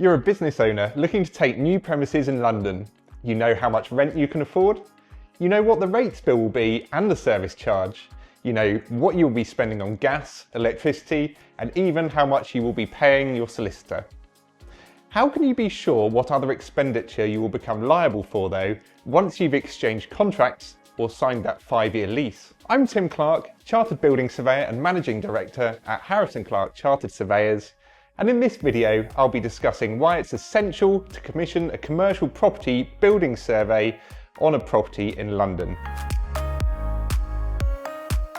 You're a business owner looking to take new premises in London. You know how much rent you can afford. You know what the rates bill will be and the service charge. You know what you'll be spending on gas, electricity, and even how much you will be paying your solicitor. How can you be sure what other expenditure you will become liable for though, once you've exchanged contracts or signed that 5-year lease? I'm Tim Clarke, Chartered Building Surveyor and Managing Director at Harrison Clarke Chartered Surveyors, and in this video I'll be discussing why it's essential to commission a commercial property building survey on a property in London.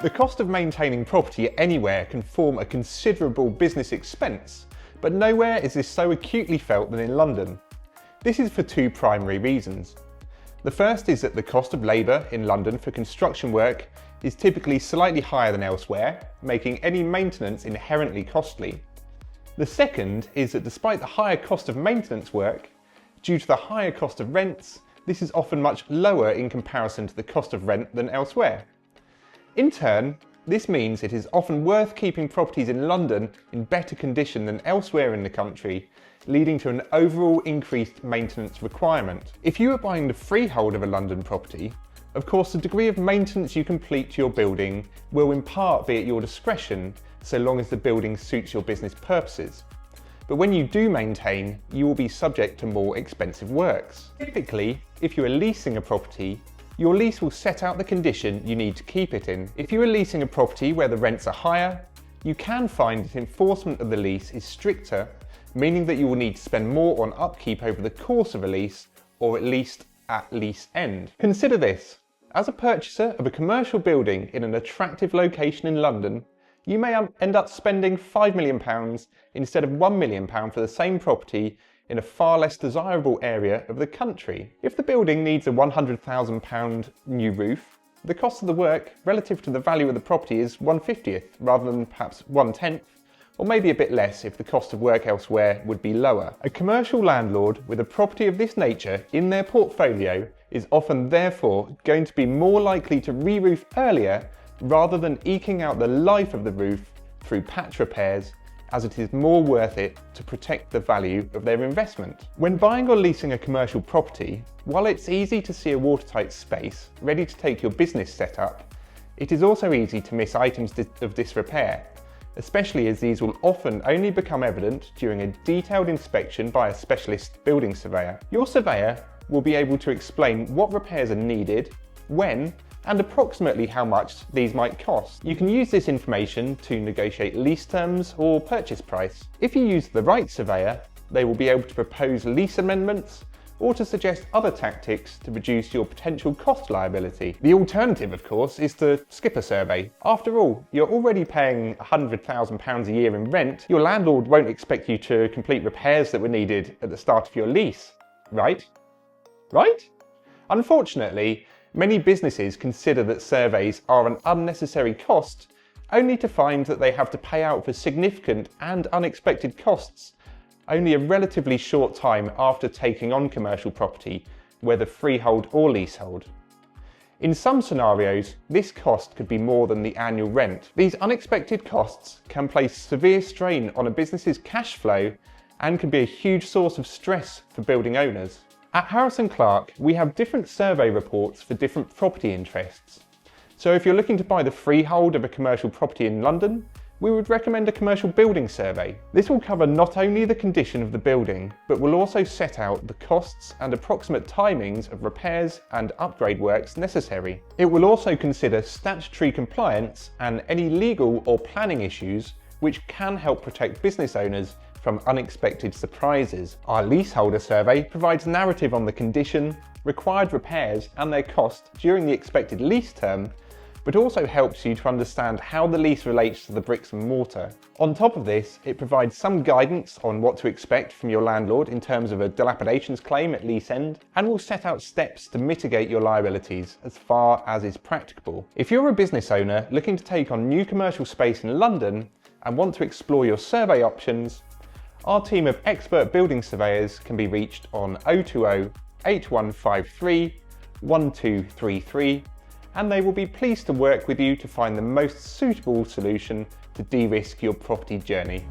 The cost of maintaining property anywhere can form a considerable business expense, but nowhere is this so acutely felt than in London. This is for two primary reasons. The first is that the cost of labour in London for construction work is typically slightly higher than elsewhere, making any maintenance inherently costly. The second is that despite the higher cost of maintenance work, due to the higher cost of rents, this is often much lower in comparison to the cost of rent than elsewhere. In turn, this means it is often worth keeping properties in London in better condition than elsewhere in the country, leading to an overall increased maintenance requirement. If you are buying the freehold of a London property, of course the degree of maintenance you complete to your building will in part be at your discretion, so long as the building suits your business purposes. But when you do maintain, you will be subject to more expensive works. Typically, if you are leasing a property, your lease will set out the condition you need to keep it in. If you are leasing a property where the rents are higher, you can find that enforcement of the lease is stricter, meaning that you will need to spend more on upkeep over the course of a lease, or at least at lease end. Consider this: as a purchaser of a commercial building in an attractive location in London, you may end up spending £5 million instead of £1 million for the same property in a far less desirable area of the country. If the building needs a £100,000 new roof, the cost of the work relative to the value of the property is 1/50th rather than perhaps 1/10th, or maybe a bit less if the cost of work elsewhere would be lower. A commercial landlord with a property of this nature in their portfolio is often therefore going to be more likely to re-roof earlier rather than eking out the life of the roof through patch repairs, as it is more worth it to protect the value of their investment. When buying or leasing a commercial property, while it's easy to see a watertight space ready to take your business setup, it is also easy to miss items of disrepair, especially as these will often only become evident during a detailed inspection by a specialist building surveyor. Your surveyor will be able to explain what repairs are needed, when, and approximately how much these might cost. You can use this information to negotiate lease terms or purchase price. If you use the right surveyor, they will be able to propose lease amendments or to suggest other tactics to reduce your potential cost liability. The alternative, of course, is to skip a survey. After all, you're already paying £100,000 a year in rent. Your landlord won't expect you to complete repairs that were needed at the start of your lease, right? Right? Unfortunately, many businesses consider that surveys are an unnecessary cost, only to find that they have to pay out for significant and unexpected costs only a relatively short time after taking on commercial property, whether freehold or leasehold. In some scenarios, this cost could be more than the annual rent. These unexpected costs can place severe strain on a business's cash flow and can be a huge source of stress for building owners. At Harrison Clarke, we have different survey reports for different property interests. So if you're looking to buy the freehold of a commercial property in London, we would recommend a commercial building survey. This will cover not only the condition of the building, but will also set out the costs and approximate timings of repairs and upgrade works necessary. It will also consider statutory compliance and any legal or planning issues which can help protect business owners from unexpected surprises. Our leaseholder survey provides narrative on the condition, required repairs and their cost during the expected lease term, but also helps you to understand how the lease relates to the bricks and mortar. On top of this, it provides some guidance on what to expect from your landlord in terms of a dilapidations claim at lease end, and will set out steps to mitigate your liabilities as far as is practicable. If you're a business owner looking to take on new commercial space in London and want to explore your survey options, our team of expert building surveyors can be reached on 020 8153 1233, and they will be pleased to work with you to find the most suitable solution to de-risk your property journey.